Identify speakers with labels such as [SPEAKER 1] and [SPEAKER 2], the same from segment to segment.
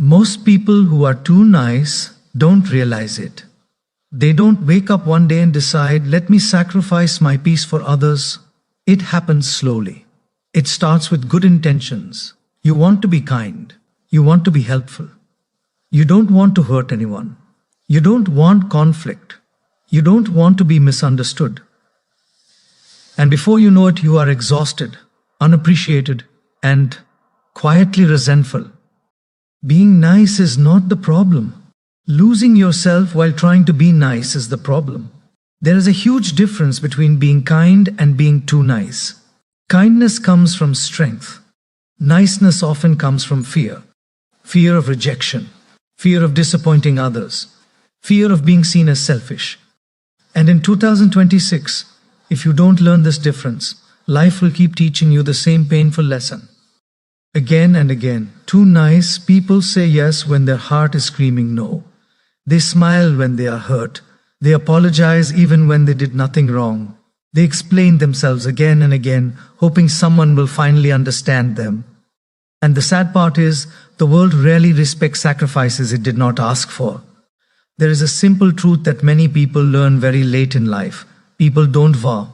[SPEAKER 1] Most people who are too nice don't realize it. They don't wake up one day and decide, let me sacrifice my peace for others. It happens slowly. It starts with good intentions. You want to be kind. You want to be helpful. You don't want to hurt anyone. You don't want conflict. You don't want to be misunderstood. And before you know it, you are exhausted, unappreciated, and quietly resentful. Being nice is not the problem. Losing yourself while trying to be nice is the problem. There is a huge difference between being kind and being too nice. Kindness comes from strength. Niceness often comes from fear. Fear of rejection. Fear of disappointing others. Fear of being seen as selfish. And in 2026, if you don't learn this difference, life will keep teaching you the same painful lesson. Again and again, too nice people say yes when their heart is screaming no. They smile when they are hurt. They apologize even when they did nothing wrong. They explain themselves again and again, hoping someone will finally understand them. And the sad part is, the world rarely respects sacrifices it did not ask for. There is a simple truth that many people learn very late in life. People don't vow.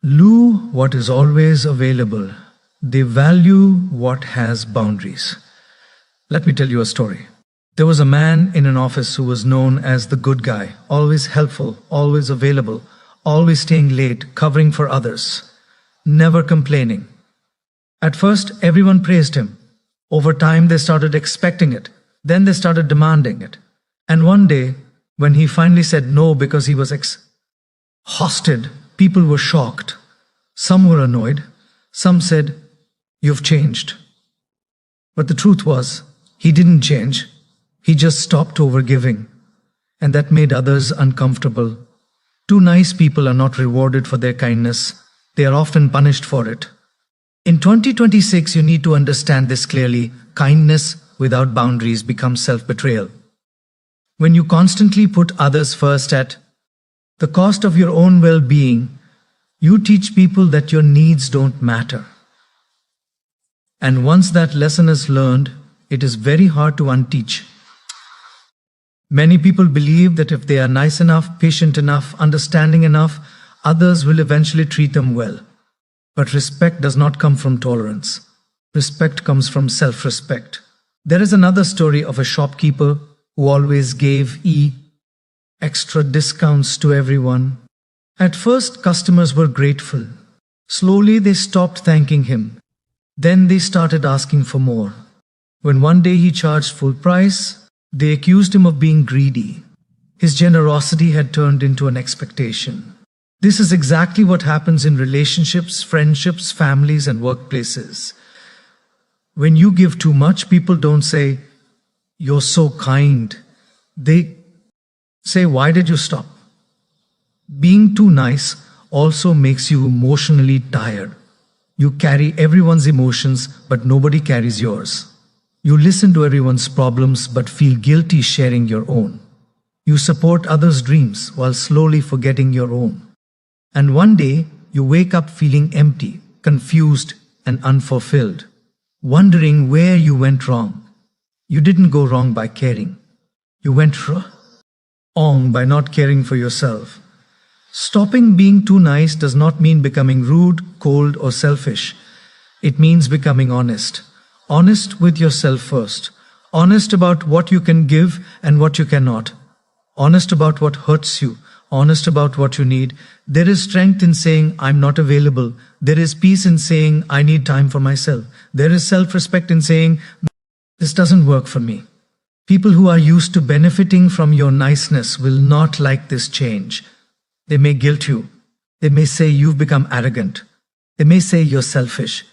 [SPEAKER 1] Lose what is always available. They value what has boundaries. Let me tell you a story. There was a man in an office who was known as the good guy, always helpful, always available, always staying late, covering for others, never complaining. At first, everyone praised him. Over time, they started expecting it. Then they started demanding it. And one day, when he finally said no because he was exhausted, people were shocked. Some were annoyed. Some said, "You've changed." But the truth was, he didn't change. He just stopped overgiving. And that made others uncomfortable. Too nice people are not rewarded for their kindness. They are often punished for it. In 2026, you need to understand this clearly. Kindness without boundaries becomes self-betrayal. When you constantly put others first at the cost of your own well-being, you teach people that your needs don't matter. And once that lesson is learned, it is very hard to unteach. Many people believe that if they are nice enough, patient enough, understanding enough, others will eventually treat them well. But respect does not come from tolerance. Respect comes from self-respect. There is another story of a shopkeeper who always gave extra discounts to everyone. At first, customers were grateful. Slowly, they stopped thanking him. Then they started asking for more. When one day he charged full price, they accused him of being greedy. His generosity had turned into an expectation. This is exactly what happens in relationships, friendships, families, and workplaces. When you give too much, people don't say, "You're so kind." They say, "Why did you stop?" Being too nice also makes you emotionally tired. You carry everyone's emotions, but nobody carries yours. You listen to everyone's problems, but feel guilty sharing your own. You support others' dreams while slowly forgetting your own. And one day, you wake up feeling empty, confused, and unfulfilled, wondering where you went wrong. You didn't go wrong by caring. You went wrong by not caring for yourself. Stopping being too nice does not mean becoming rude, cold, or selfish. It means becoming honest. Honest with yourself first. Honest about what you can give and what you cannot. Honest about what hurts you. Honest about what you need. There is strength in saying, "I'm not available." There is peace in saying, "I need time for myself." There is self-respect in saying, "This doesn't work for me." People who are used to benefiting from your niceness will not like this change. They may guilt you. They may say you've become arrogant. They may say you're selfish.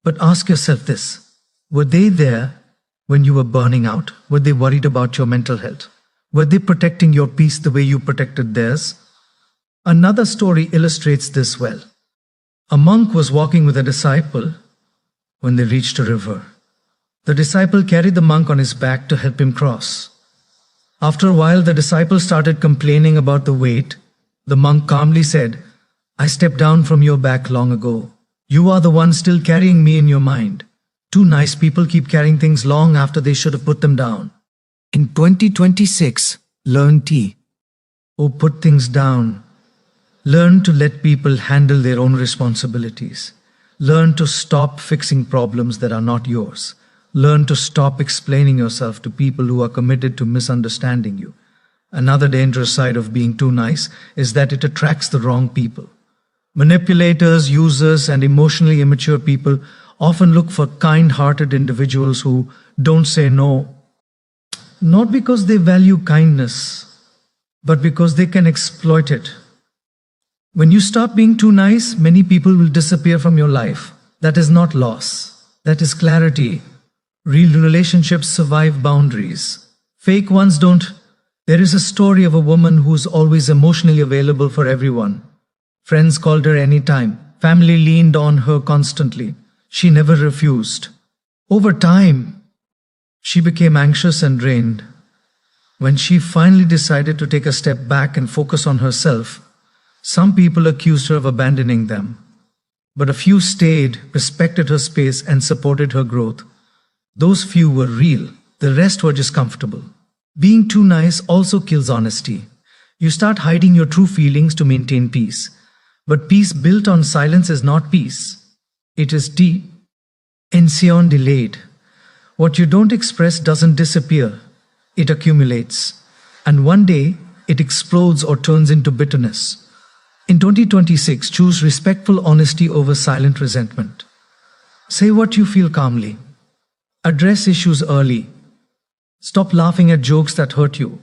[SPEAKER 1] But ask yourself this: were they there when you were burning out? Were they worried about your mental health? Were they protecting your peace the way you protected theirs? Another story illustrates this well. A monk was walking with a disciple when they reached a river. The disciple carried the monk on his back to help him cross. After a while, the disciple started complaining about the weight. The monk calmly said, "I stepped down from your back long ago. You are the one still carrying me in your mind." Too nice people keep carrying things long after they should have put them down. In 2026, learn T. Oh, put things down. Learn to let people handle their own responsibilities. Learn to stop fixing problems that are not yours. Learn to stop explaining yourself to people who are committed to misunderstanding you. Another dangerous side of being too nice is that it attracts the wrong people. Manipulators, users, and emotionally immature people often look for kind-hearted individuals who don't say no, not because they value kindness, but because they can exploit it. When you stop being too nice, many people will disappear from your life. That is not loss. That is clarity. Real relationships survive boundaries. Fake ones don't. There is a story of a woman who's always emotionally available for everyone. Friends called her anytime. Family leaned on her constantly. She never refused. Over time, she became anxious and drained. When she finally decided to take a step back and focus on herself, some people accused her of abandoning them. But a few stayed, respected her space, and supported her growth. Those few were real. The rest were just comfortable. Being too nice also kills honesty. You start hiding your true feelings to maintain peace. But peace built on silence is not peace. It is deep, ancient, delayed. What you don't express doesn't disappear. It accumulates. And one day, it explodes or turns into bitterness. In 2026, choose respectful honesty over silent resentment. Say what you feel calmly. Address issues early. Stop laughing at jokes that hurt you.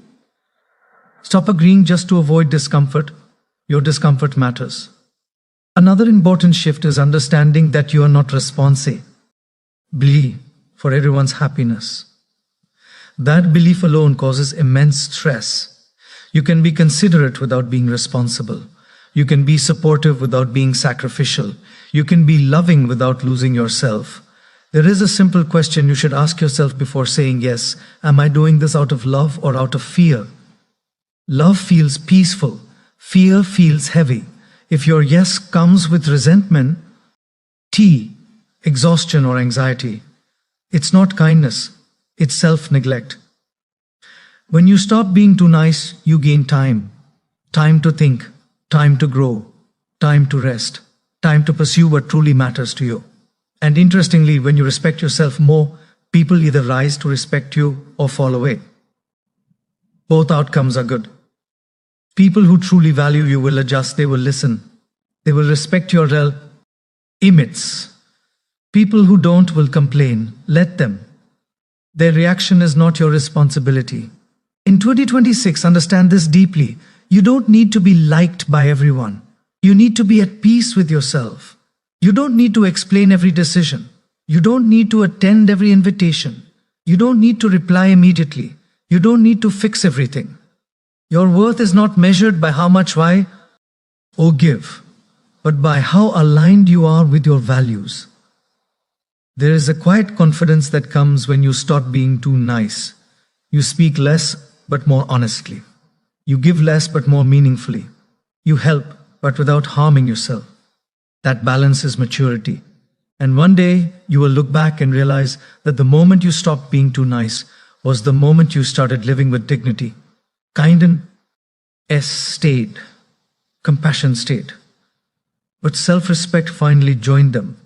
[SPEAKER 1] Stop agreeing just to avoid discomfort. Your discomfort matters. Another important shift is understanding that you are not responsible for everyone's happiness. That belief alone causes immense stress. You can be considerate without being responsible. You can be supportive without being sacrificial. You can be loving without losing yourself. There is a simple question you should ask yourself before saying yes. Am I doing this out of love or out of fear? Love feels peaceful. Fear feels heavy. If your yes comes with resentment, exhaustion or anxiety, it's not kindness, it's self-neglect. When you stop being too nice, you gain time. Time to think, time to grow, time to rest, time to pursue what truly matters to you. And interestingly, when you respect yourself more, people either rise to respect you or fall away. Both outcomes are good. People who truly value you will adjust, they will listen. They will respect your limits. People who don't will complain. Let them. Their reaction is not your responsibility. In 2026, understand this deeply. You don't need to be liked by everyone. You need to be at peace with yourself. You don't need to explain every decision. You don't need to attend every invitation. You don't need to reply immediately. You don't need to fix everything. Your worth is not measured by how much why or give, but by how aligned you are with your values. There is a quiet confidence that comes when you stop being too nice. You speak less but more honestly. You give less but more meaningfully. You help but without harming yourself. That balance is maturity. And one day you will look back and realize that the moment you stopped being too nice was the moment you started living with dignity. Kindness stayed, compassion stayed. But self-respect finally joined them.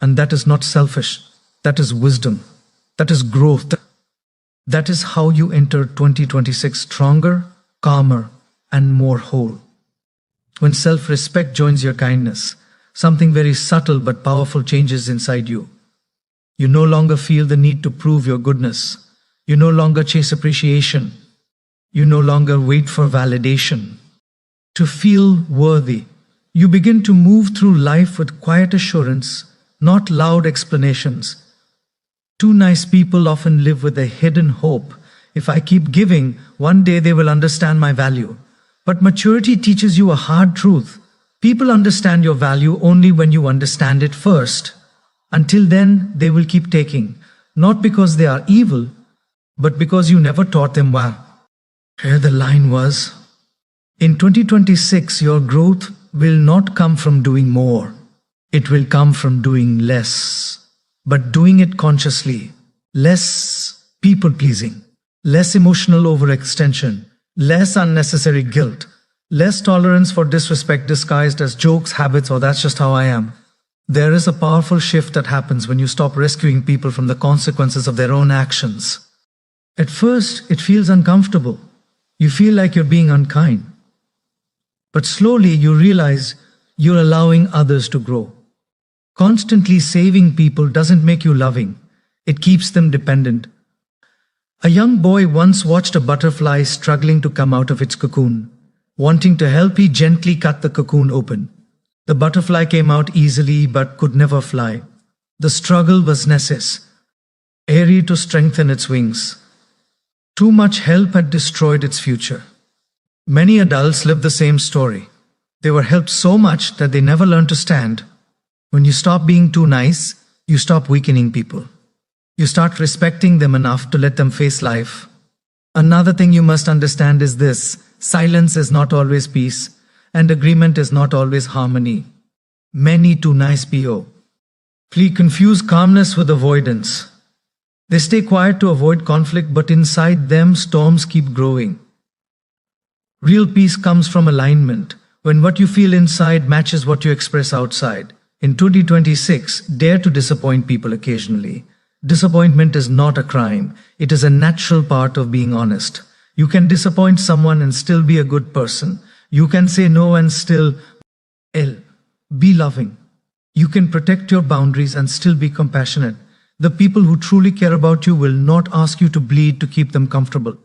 [SPEAKER 1] And that is not selfish. That is wisdom. That is growth. That is how you enter 2026 stronger, calmer, and more whole. When self-respect joins your kindness, something very subtle but powerful changes inside you. You no longer feel the need to prove your goodness. You no longer chase appreciation. You no longer wait for validation. To feel worthy, you begin to move through life with quiet assurance, not loud explanations. Too nice people often live with a hidden hope. If I keep giving, one day they will understand my value. But maturity teaches you a hard truth. People understand your value only when you understand it first. Until then, they will keep taking, not because they are evil, but because you never taught them well. Here the line was, in 2026, your growth will not come from doing more. It will come from doing less. but doing it consciously. Less people pleasing, less emotional overextension, less unnecessary guilt, less tolerance for disrespect disguised as jokes, habits, or that's just how I am. There is a powerful shift that happens when you stop rescuing people from the consequences of their own actions. At first, it feels uncomfortable. You feel like you're being unkind. But slowly you realize you're allowing others to grow. Constantly saving people doesn't make you loving. It keeps them dependent. A young boy once watched a butterfly struggling to come out of its cocoon. Wanting to help, he gently cut the cocoon open. The butterfly came out easily but could never fly. The struggle was necessary to strengthen its wings. Too much help had destroyed its future. Many adults live the same story. They were helped so much that they never learned to stand. When you stop being too nice, you stop weakening people. You start respecting them enough to let them face life. Another thing you must understand is this: silence is not always peace, and agreement is not always harmony. Many too nice people confuse calmness with avoidance. They stay quiet to avoid conflict, but inside them storms keep growing. Real peace comes from alignment, when what you feel inside matches what you express outside. In 2026, dare to disappoint people occasionally. Disappointment is not a crime. It is a natural part of being honest. You can disappoint someone and still be a good person. You can say no and still be loving. You can protect your boundaries and still be compassionate. The people who truly care about you will not ask you to bleed to keep them comfortable.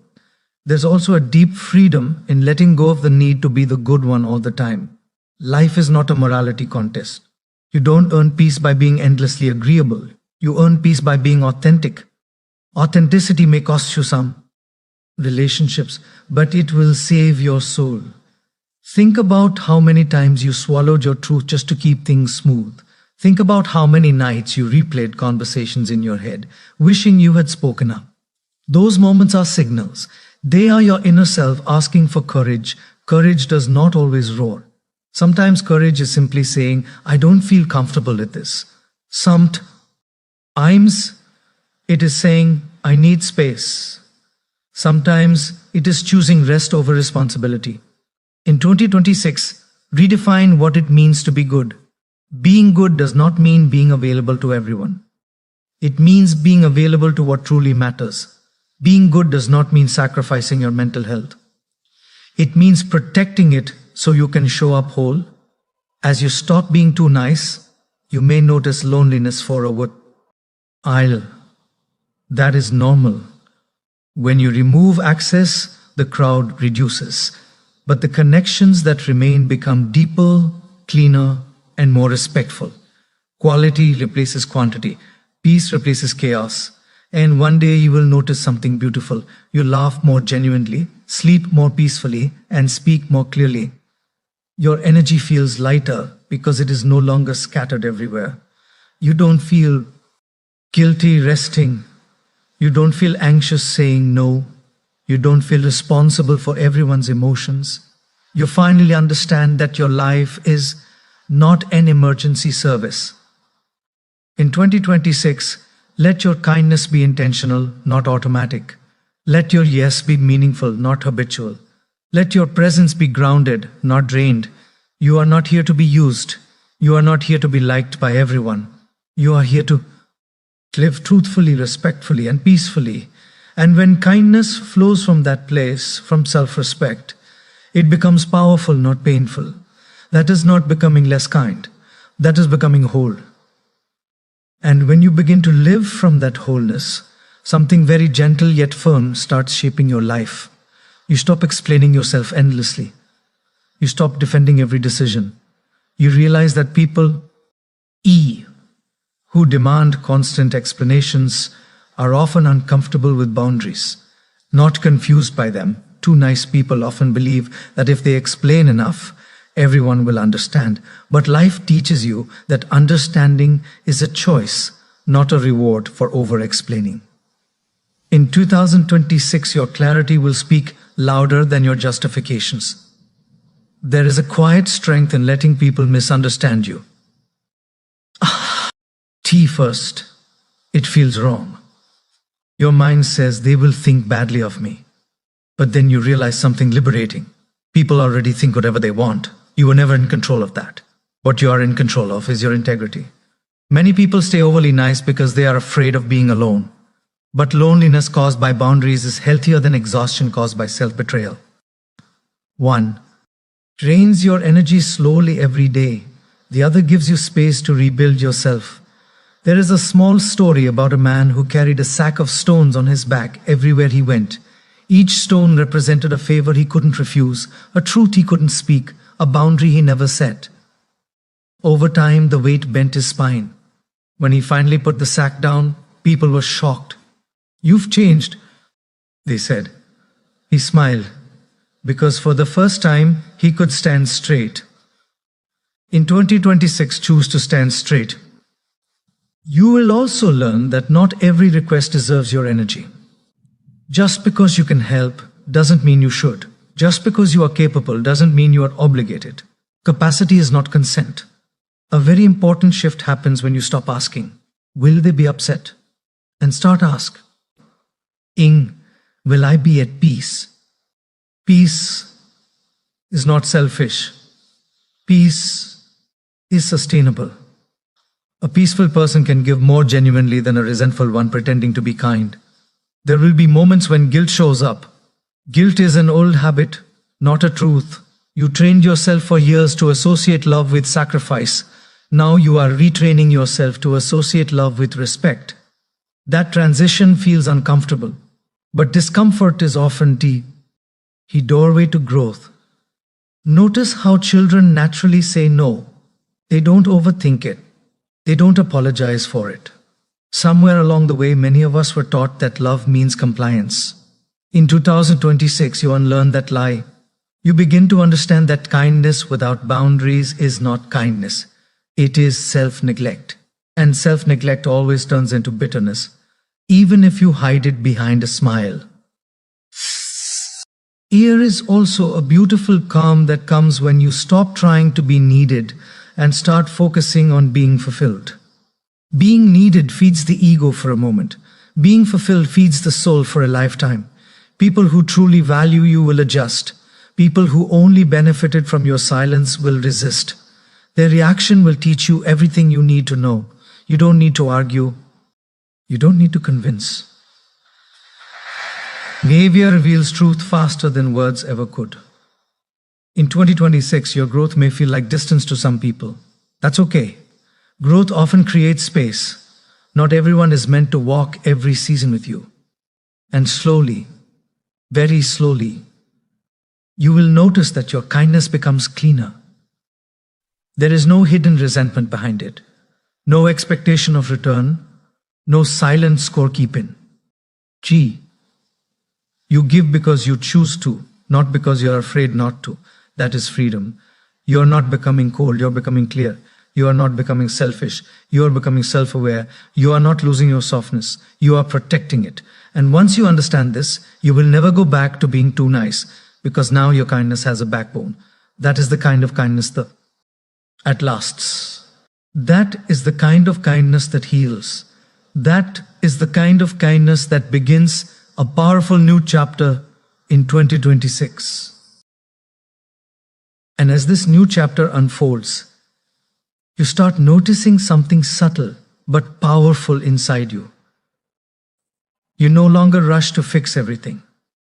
[SPEAKER 1] There's also a deep freedom in letting go of the need to be the good one all the time. Life is not a morality contest. You don't earn peace by being endlessly agreeable. You earn peace by being authentic. Authenticity may cost you some relationships, but it will save your soul. Think about how many times you swallowed your truth just to keep things smooth. Think about how many nights you replayed conversations in your head, wishing you had spoken up. Those moments are signals. They are your inner self asking for courage. Courage does not always roar. Sometimes courage is simply saying, I don't feel comfortable with this. Sometimes it is saying, I need space. Sometimes it is choosing rest over responsibility. In 2026, redefine what it means to be good. Being good does not mean being available to everyone. It means being available to what truly matters. Being good does not mean sacrificing your mental health. It means protecting it so you can show up whole. As you stop being too nice, you may notice loneliness for a while. That is normal. When you remove access, the crowd reduces. But the connections that remain become deeper, cleaner, and more respectful. Quality replaces quantity. Peace replaces chaos. And one day you will notice something beautiful. You laugh more genuinely, sleep more peacefully, and speak more clearly. Your energy feels lighter because it is no longer scattered everywhere. You don't feel guilty resting. You don't feel anxious saying no. You don't feel responsible for everyone's emotions. You finally understand that your life is not an emergency service. In 2026, let your kindness be intentional, not automatic. Let your yes be meaningful, not habitual. Let your presence be grounded, not drained. You are not here to be used. You are not here to be liked by everyone. You are here to live truthfully, respectfully, and peacefully. And when kindness flows from that place, from self-respect, it becomes powerful, not painful. That is not becoming less kind. That is becoming whole. And when you begin to live from that wholeness, something very gentle yet firm starts shaping your life. You stop explaining yourself endlessly. You stop defending every decision. You realize that people who demand constant explanations are often uncomfortable with boundaries, not confused by them. Too nice people often believe that if they explain enough, everyone will understand. But life teaches you that understanding is a choice, not a reward for over-explaining. In 2026, your clarity will speak louder than your justifications. There is a quiet strength in letting people misunderstand you. Tea first. It feels wrong. Your mind says they will think badly of me. But then you realize something liberating. People already think whatever they want. You were never in control of that. What you are in control of is your integrity. Many people stay overly nice because they are afraid of being alone. But loneliness caused by boundaries is healthier than exhaustion caused by self-betrayal. 1. Drains your energy slowly every day. The other gives you space to rebuild yourself. There is a small story about a man who carried a sack of stones on his back everywhere he went. Each stone represented a favor he couldn't refuse, a truth he couldn't speak, a boundary he never set. Over time, the weight bent his spine. When he finally put the sack down, people were shocked. "You've changed," they said. He smiled, because for the first time, he could stand straight. In 2026, choose to stand straight. You will also learn that not every request deserves your energy. Just because you can help doesn't mean you should. Just because you are capable doesn't mean you are obligated. Capacity is not consent. A very important shift happens when you stop asking, "Will they be upset?" and start asking, "Will I be at peace?" Peace is not selfish. Peace is sustainable. A peaceful person can give more genuinely than a resentful one pretending to be kind. There will be moments when guilt shows up. Guilt is an old habit, not a truth. You trained yourself for years to associate love with sacrifice. Now you are retraining yourself to associate love with respect. That transition feels uncomfortable, but discomfort is often the doorway to growth. Notice how children naturally say no. They don't overthink it. They don't apologize for it. Somewhere along the way, many of us were taught that love means compliance. In 2026, you unlearn that lie. You begin to understand that kindness without boundaries is not kindness. It is self-neglect. And self-neglect always turns into bitterness, even if you hide it behind a smile. Here is also a beautiful calm that comes when you stop trying to be needed and start focusing on being fulfilled. Being needed feeds the ego for a moment. Being fulfilled feeds the soul for a lifetime. People who truly value you will adjust. People who only benefited from your silence will resist. Their reaction will teach you everything you need to know. You don't need to argue. You don't need to convince. Behavior reveals truth faster than words ever could. In 2026, your growth may feel like distance to some people. That's okay. Growth often creates space. Not everyone is meant to walk every season with you. And slowly, very slowly, you will notice that your kindness becomes cleaner. There is no hidden resentment behind it, no expectation of return, no silent scorekeeping. You give because you choose to, not because you are afraid not to. That is freedom. You are not becoming cold, you are becoming clear. You are not becoming selfish, you are becoming self-aware. You are not losing your softness, you are protecting it. And once you understand this, you will never go back to being too nice, because now your kindness has a backbone. That is the kind of kindness that lasts. That is the kind of kindness that heals. That is the kind of kindness that begins a powerful new chapter in 2026. And as this new chapter unfolds, you start noticing something subtle but powerful inside you. You no longer rush to fix everything.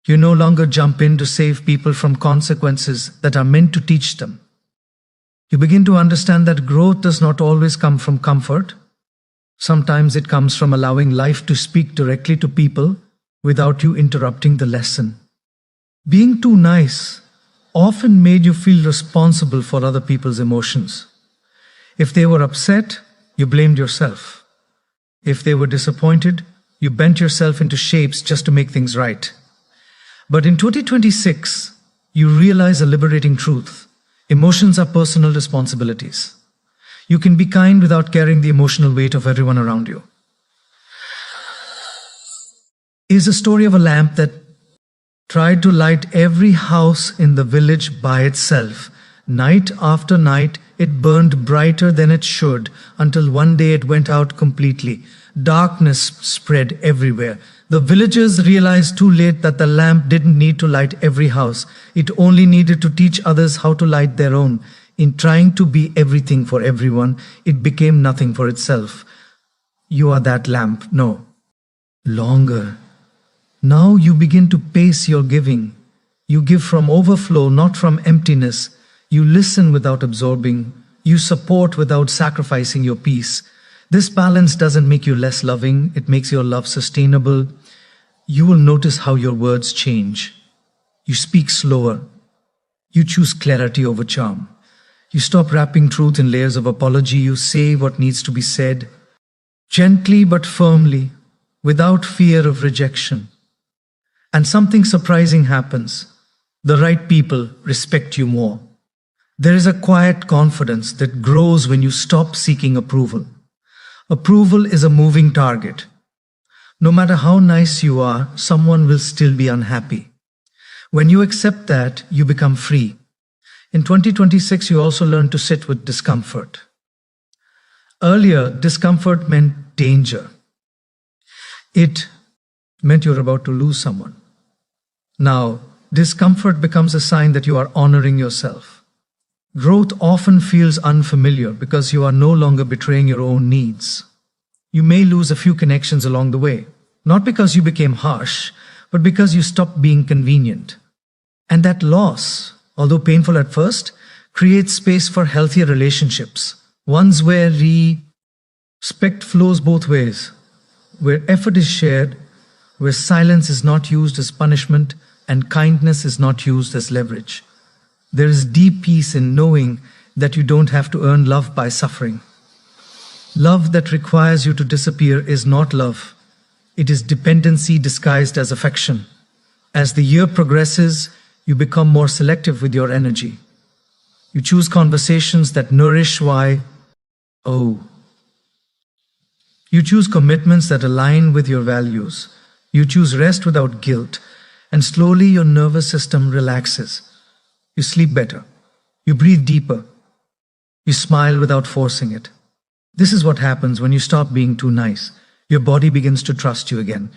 [SPEAKER 1] You no longer jump in to save people from consequences that are meant to teach them. You begin to understand that growth does not always come from comfort. Sometimes it comes from allowing life to speak directly to people without you interrupting the lesson. Being too nice often made you feel responsible for other people's emotions. If they were upset, you blamed yourself. If they were disappointed, you bent yourself into shapes just to make things right. But in 2026, you realize a liberating truth. Emotions are personal responsibilities. You can be kind without carrying the emotional weight of everyone around you. Is a story of a lamp that tried to light every house in the village by itself. Night after night, it burned brighter than it should, until one day it went out completely. Darkness spread everywhere. The villagers realized too late that the lamp didn't need to light every house. It only needed to teach others how to light their own. In trying to be everything for everyone, it became nothing for itself. You are that lamp. No. Longer. Now you begin to pace your giving. You give from overflow, not from emptiness. You listen without absorbing. You support without sacrificing your peace. This balance doesn't make you less loving, it makes your love sustainable. You will notice how your words change. You speak slower. You choose clarity over charm. You stop wrapping truth in layers of apology. You say what needs to be said, gently but firmly, without fear of rejection. And something surprising happens. The right people respect you more. There is a quiet confidence that grows when you stop seeking approval. Approval is a moving target. No matter how nice you are, someone will still be unhappy. When you accept that, you become free. In 2026, you also learn to sit with discomfort. Earlier, discomfort meant danger. It meant you're about to lose someone. Now, discomfort becomes a sign that you are honoring yourself. Growth often feels unfamiliar because you are no longer betraying your own needs. You may lose a few connections along the way, not because you became harsh, but because you stopped being convenient. And that loss, although painful at first, creates space for healthier relationships, ones where respect flows both ways, where effort is shared, where silence is not used as punishment and kindness is not used as leverage. There is deep peace in knowing that you don't have to earn love by suffering. Love that requires you to disappear is not love. It is dependency disguised as affection. As the year progresses, you become more selective with your energy. You choose conversations that nourish you choose commitments that align with your values. You choose rest without guilt. And slowly your nervous system relaxes. You sleep better. You breathe deeper. You smile without forcing it. This is what happens when you stop being too nice. Your body begins to trust you again.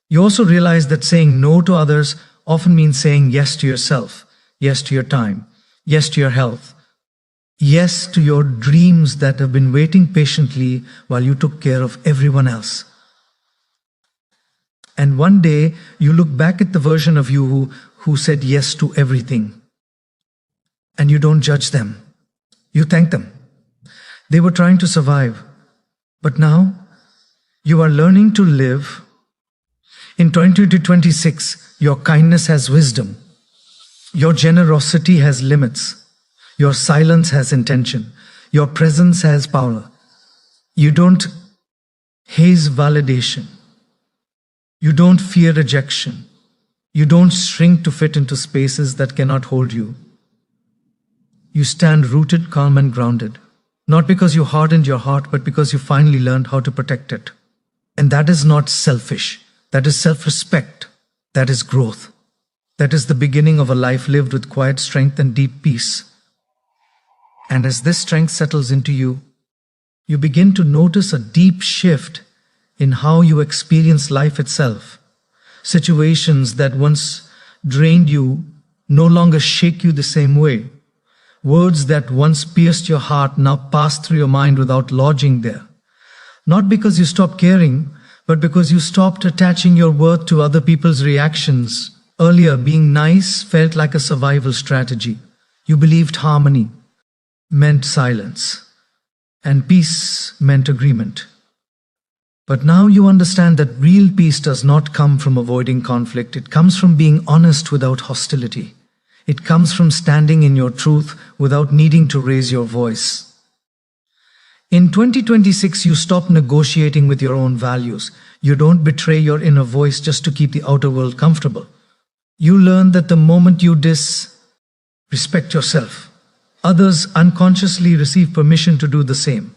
[SPEAKER 1] You also realize that saying no to others often means saying yes to yourself, yes to your time, yes to your health, yes to your dreams that have been waiting patiently while you took care of everyone else. And one day you look back at the version of you who said yes to everything. And you don't judge them. You thank them. They were trying to survive. But now, you are learning to live. In 2026, your kindness has wisdom. Your generosity has limits. Your silence has intention. Your presence has power. You don't haze validation. You don't fear rejection. You don't shrink to fit into spaces that cannot hold you. You stand rooted, calm and grounded, not because you hardened your heart, but because you finally learned how to protect it. And that is not selfish. That is self-respect. That is growth. That is the beginning of a life lived with quiet strength and deep peace. And as this strength settles into you, you begin to notice a deep shift in how you experience life itself. Situations that once drained you no longer shake you the same way. Words that once pierced your heart now pass through your mind without lodging there. Not because you stopped caring, but because you stopped attaching your worth to other people's reactions. Earlier, being nice felt like a survival strategy. You believed harmony meant silence, and peace meant agreement. But now you understand that real peace does not come from avoiding conflict. It comes from being honest without hostility. It comes from standing in your truth without needing to raise your voice. In 2026, you stop negotiating with your own values. You don't betray your inner voice just to keep the outer world comfortable. You learn that the moment you disrespect yourself, others unconsciously receive permission to do the same.